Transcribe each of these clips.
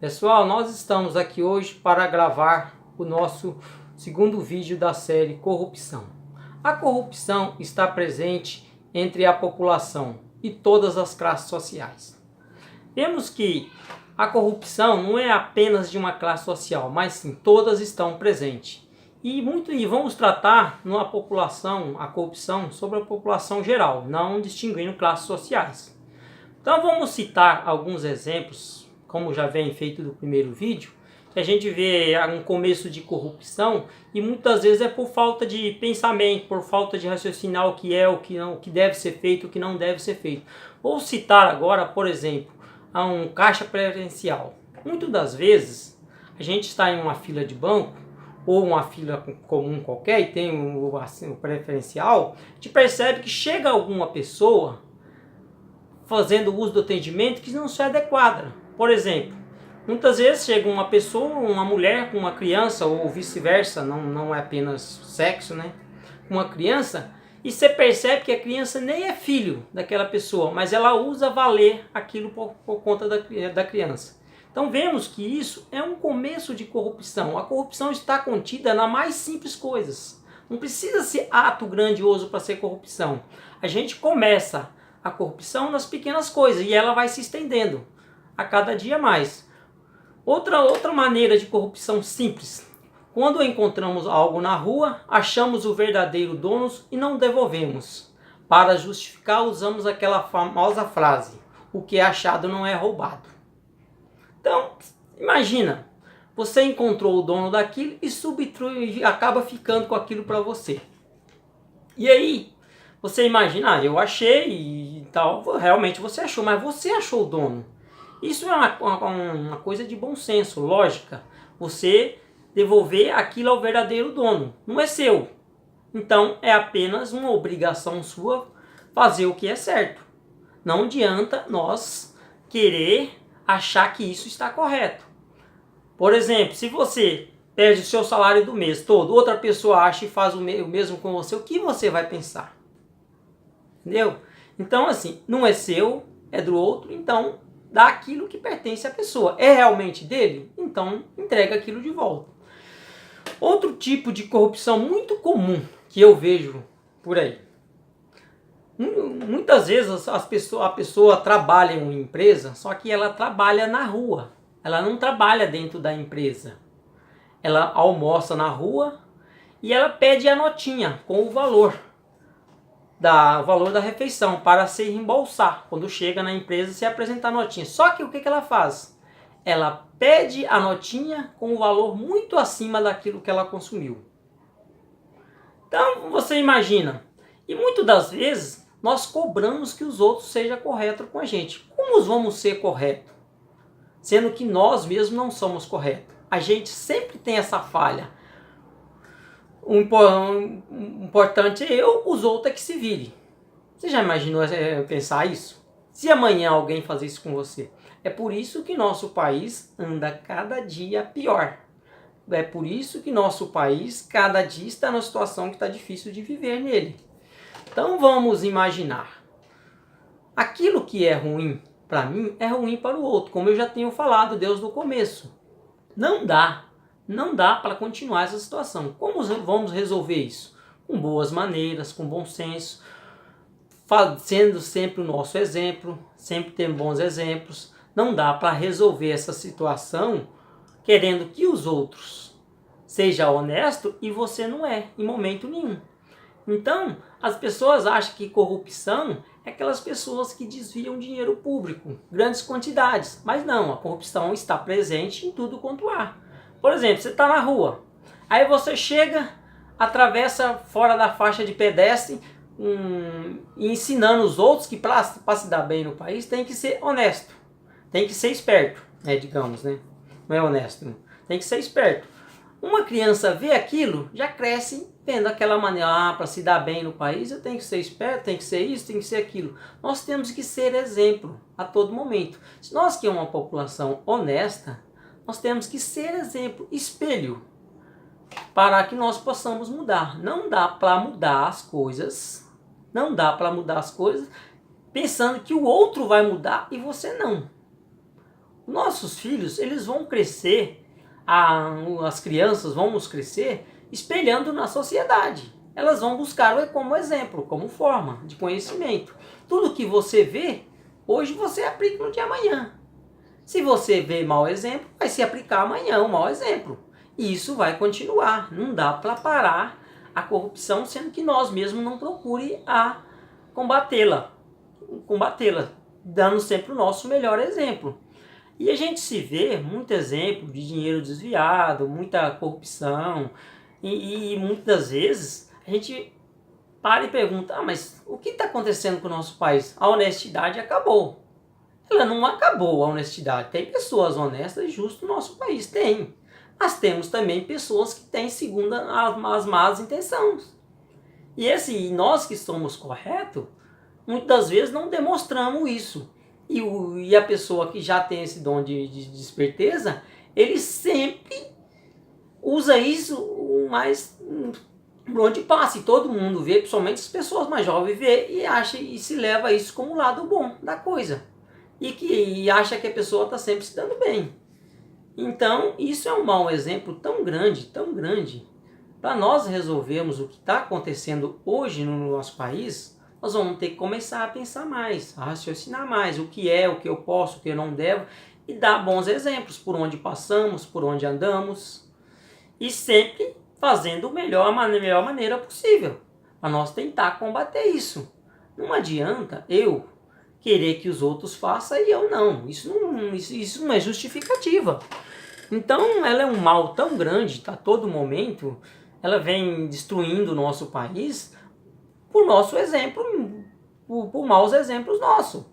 Pessoal, nós estamos aqui hoje para gravar o nosso segundo vídeo da série Corrupção. A corrupção está presente entre a população e todas as classes sociais. Vemos que a corrupção não é apenas de uma classe social, mas sim todas estão presentes. E vamos tratar a corrupção sobre a população geral, não distinguindo classes sociais. Então vamos citar alguns exemplos, como já vem feito no primeiro vídeo, que a gente vê um começo de corrupção e muitas vezes é por falta de pensamento, por falta de raciocinar o que é, o que não, o que deve ser feito, o que não deve ser feito. Vou citar agora, por exemplo, um caixa preferencial. Muitas das vezes a gente está em uma fila de banco ou uma fila comum qualquer e tem o preferencial, a gente percebe que chega alguma pessoa fazendo uso do atendimento que não se adequada. Por exemplo, muitas vezes chega uma pessoa, uma mulher com uma criança ou vice-versa, não é apenas sexo, né? Uma criança, e você percebe que a criança nem é filho daquela pessoa, mas ela usa valer aquilo por conta da criança. Então vemos que isso é um começo de corrupção. A corrupção está contida nas mais simples coisas. Não precisa ser ato grandioso para ser corrupção. A gente começa a corrupção nas pequenas coisas e ela vai se estendendo a cada dia mais. Outra maneira de corrupção simples. Quando encontramos algo na rua, achamos o verdadeiro dono e não devolvemos. Para justificar, usamos aquela famosa frase: o que é achado não é roubado. Então, imagina, você encontrou o dono daquilo e subtrai, acaba ficando com aquilo para você. E aí, você imagina, eu achei e tal, realmente você achou, mas você achou o dono. Isso é uma coisa de bom senso, lógica. Você devolver aquilo ao verdadeiro dono, não é seu. Então é apenas uma obrigação sua fazer o que é certo. Não adianta nós querer achar que isso está correto. Por exemplo, se você perde o seu salário do mês todo, outra pessoa acha e faz o mesmo com você, o que você vai pensar? Entendeu? Então assim, não é seu, é do outro, então dá aquilo que pertence à pessoa. É realmente dele? Então entrega aquilo de volta. Outro tipo de corrupção muito comum que eu vejo por aí. Muitas vezes a pessoa trabalha em uma empresa, só que ela trabalha na rua. Ela não trabalha dentro da empresa. Ela almoça na rua e ela pede a notinha com o valor da refeição para se reembolsar. Quando chega na empresa, se apresentar a notinha. Só que o que ela faz? Ela pede a notinha com um valor muito acima daquilo que ela consumiu. Então, você imagina. E muitas das vezes, nós cobramos que os outros sejam corretos com a gente. Como vamos ser corretos? Sendo que nós mesmos não somos corretos. A gente sempre tem essa falha. O importante é os outros é que se virem. Você já imaginou pensar isso? Se amanhã alguém fazer isso com você? É por isso que nosso país anda cada dia pior. É por isso que nosso país cada dia está numa situação que está difícil de viver nele. Então vamos imaginar. Aquilo que é ruim para mim é ruim para o outro, como eu já tenho falado desde o começo. Não dá para continuar essa situação. Como vamos resolver isso? Com boas maneiras, com bom senso, sendo sempre o nosso exemplo, sempre ter bons exemplos. Não dá para resolver essa situação querendo que os outros sejam honestos e você não é, em momento nenhum. Então, as pessoas acham que corrupção é aquelas pessoas que desviam dinheiro público, grandes quantidades. Mas não, a corrupção está presente em tudo quanto há. Por exemplo, você está na rua, aí você chega, atravessa fora da faixa de pedestre, ensinando os outros que para se dar bem no país tem que ser honesto, tem que ser esperto, digamos, né? Não é honesto, não. Tem que ser esperto. Uma criança vê aquilo, já cresce vendo aquela maneira, para se dar bem no país eu tenho que ser esperto, tem que ser isso, tem que ser aquilo. Nós temos que ser exemplo a todo momento. Se nós queremos uma população honesta, nós temos que ser exemplo, espelho, para que nós possamos mudar. Não dá para mudar as coisas, pensando que o outro vai mudar e você não. nossos filhos, eles vão crescer, as crianças vão crescer espelhando na sociedade. Elas vão buscar como exemplo, como forma de conhecimento. Tudo que você vê, hoje você aplica no dia amanhã. Se você vê mau exemplo, vai se aplicar amanhã o mau exemplo. E isso vai continuar. Não dá para parar a corrupção, sendo que nós mesmos não procurem a combatê-la, dando sempre o nosso melhor exemplo. E a gente se vê muito exemplo de dinheiro desviado, muita corrupção, e muitas vezes a gente para e pergunta, mas o que está acontecendo com o nosso país? A honestidade acabou. Ela não acabou, a honestidade. Tem pessoas honestas e justas no nosso país, tem. Mas temos também pessoas que têm segundo as más intenções. E nós que somos corretos, muitas das vezes não demonstramos isso. E a pessoa que já tem esse dom de esperteza, ele sempre usa isso mais por onde passa. E todo mundo vê, principalmente as pessoas mais jovens vê e acha e se leva isso como o lado bom da coisa. E acha que a pessoa está sempre se dando bem. Então, isso é um mau exemplo tão grande, para nós resolvermos o que está acontecendo hoje no nosso país. Nós vamos ter que começar a pensar mais, a raciocinar mais, o que eu posso, o que eu não devo, e dar bons exemplos por onde passamos, por onde andamos, e sempre fazendo a melhor maneira possível, para nós tentar combater isso. Não adianta eu querer que os outros façam e eu não. Isso não é justificativa. Então ela é um mal tão grande, a todo momento, ela vem destruindo o nosso país por nosso exemplo, por maus exemplos nossos.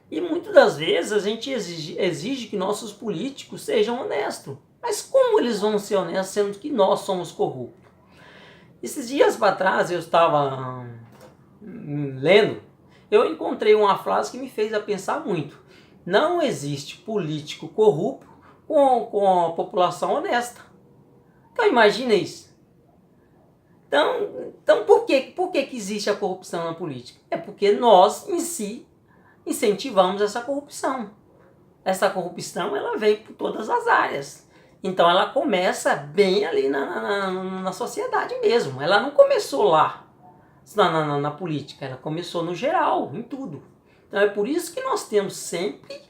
E muitas das vezes a gente exige que nossos políticos sejam honestos. Mas como eles vão ser honestos sendo que nós somos corruptos? Esses dias para trás eu estava lendo, eu encontrei uma frase que me fez a pensar muito. Não existe político corrupto com a população honesta. Então imagina isso. Então por que existe a corrupção na política? É porque nós em si incentivamos essa corrupção. Essa corrupção ela vem por todas as áreas. Então ela começa bem ali na sociedade mesmo. Ela não começou lá na política, ela começou no geral, em tudo. Então é por isso que nós temos sempre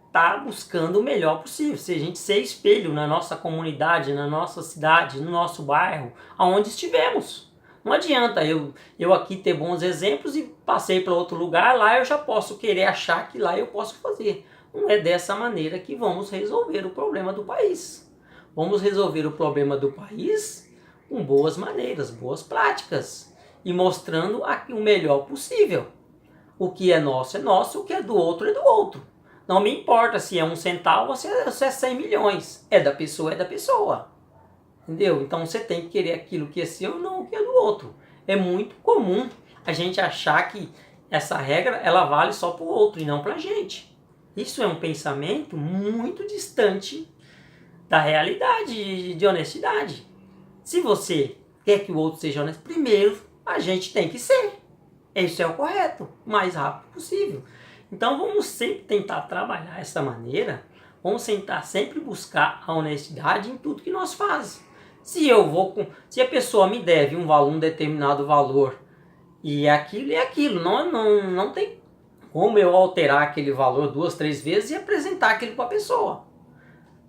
estar buscando o melhor possível. Se a gente ser espelho na nossa comunidade, na nossa cidade, no nosso bairro, aonde estivermos. Não adianta eu aqui ter bons exemplos e passei para outro lugar, lá eu já posso querer achar que lá eu posso fazer. Não é dessa maneira que vamos resolver o problema do país. Vamos resolver o problema do país com boas maneiras, boas práticas e mostrando aqui o melhor possível. O que é nosso, o que é do outro. Não me importa se é 1 centavo ou se é 100 milhões. É da pessoa. Entendeu? Então você tem que querer aquilo que é seu e não o que é do outro. É muito comum a gente achar que essa regra ela vale só para o outro e não para a gente. Isso é um pensamento muito distante da realidade de honestidade. Se você quer que o outro seja honesto, primeiro a gente tem que ser. Isso é o correto, o mais rápido possível. Então vamos sempre tentar trabalhar essa maneira, vamos tentar sempre buscar a honestidade em tudo que nós fazemos. Se a pessoa me deve um determinado valor e é aquilo, não tem como eu alterar aquele valor 2, 3 vezes e apresentar aquilo para a pessoa.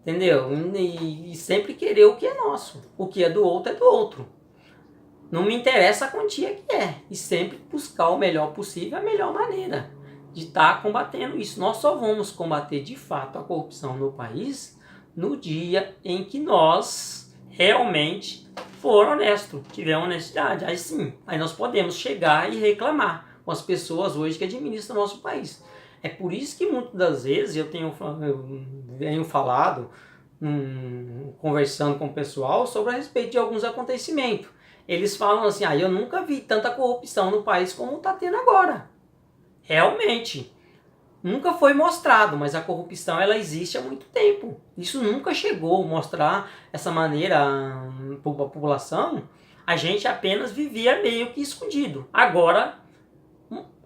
Entendeu? E sempre querer o que é nosso, o que é do outro. Não me interessa a quantia que é. E sempre buscar o melhor possível, a melhor maneira de estar combatendo isso. Nós só vamos combater de fato a corrupção no país no dia em que nós realmente for honesto, tiver honestidade. Aí sim, aí nós podemos chegar e reclamar com as pessoas hoje que administram o nosso país. É por isso que muitas das vezes eu venho falado, conversando com o pessoal sobre a respeito de alguns acontecimentos. Eles falam assim, eu nunca vi tanta corrupção no país como está tendo agora. Realmente, nunca foi mostrado, mas a corrupção ela existe há muito tempo. Isso nunca chegou a mostrar essa maneira para a população. A gente apenas vivia meio que escondido. Agora,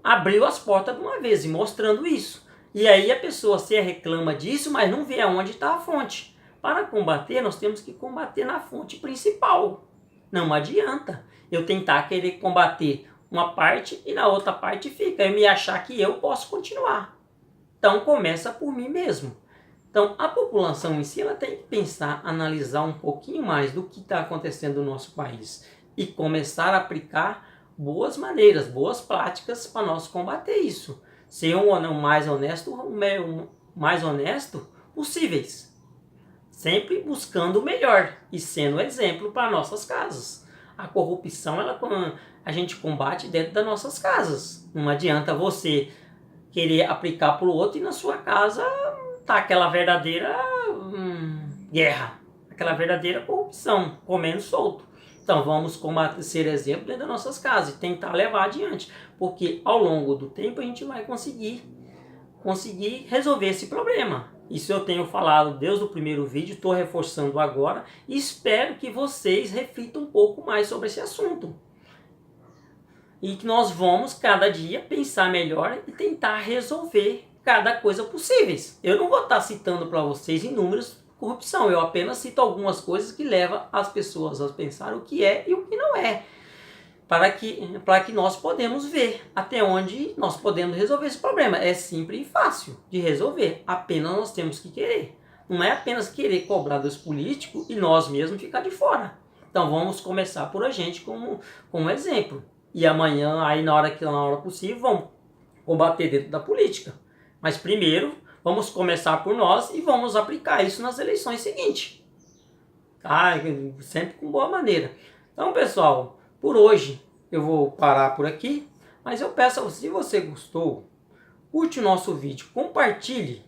abriu as portas de uma vez e mostrando isso. E aí a pessoa se reclama disso, mas não vê aonde está a fonte. Para combater, nós temos que combater na fonte principal. Não adianta eu tentar querer combater uma parte e na outra parte fica. Eu me achar que eu posso continuar. Então começa por mim mesmo. Então a população em si ela tem que pensar, analisar um pouquinho mais do que está acontecendo no nosso país e começar a aplicar boas maneiras, boas práticas para nós combater isso. Ser o mais honesto possíveis. Sempre buscando o melhor e sendo exemplo para nossas casas. A corrupção a gente combate dentro das nossas casas. Não adianta você querer aplicar para o outro e na sua casa tá aquela verdadeira guerra, aquela verdadeira corrupção, comendo solto. Então vamos ser exemplo dentro das nossas casas e tentar levar adiante, porque ao longo do tempo a gente vai conseguir resolver esse problema. Isso eu tenho falado desde o primeiro vídeo, estou reforçando agora e espero que vocês reflitam um pouco mais sobre esse assunto. E que nós vamos cada dia pensar melhor e tentar resolver cada coisa possível. Eu não vou estar citando para vocês inúmeros corrupção, eu apenas cito algumas coisas que levam as pessoas a pensar o que é e o que não é. Para que nós podemos ver até onde nós podemos resolver esse problema. É simples e fácil de resolver, apenas nós temos que querer. Não é apenas querer cobrar dos políticos e nós mesmos ficar de fora. Então vamos começar por a gente como exemplo. E amanhã, aí na hora possível, vamos combater dentro da política. Mas primeiro, vamos começar por nós e vamos aplicar isso nas eleições seguintes. Tá? Sempre com boa maneira. Então, pessoal, por hoje eu vou parar por aqui. Mas eu peço a você, se você gostou, curte o nosso vídeo, compartilhe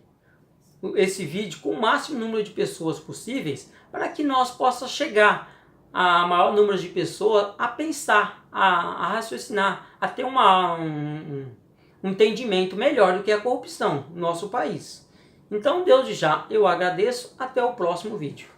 esse vídeo com o máximo número de pessoas possíveis para que nós possamos chegar a maior número de pessoas a pensar, a raciocinar, a ter um entendimento melhor do que a corrupção no nosso país. Então, desde já, eu agradeço. Até o próximo vídeo.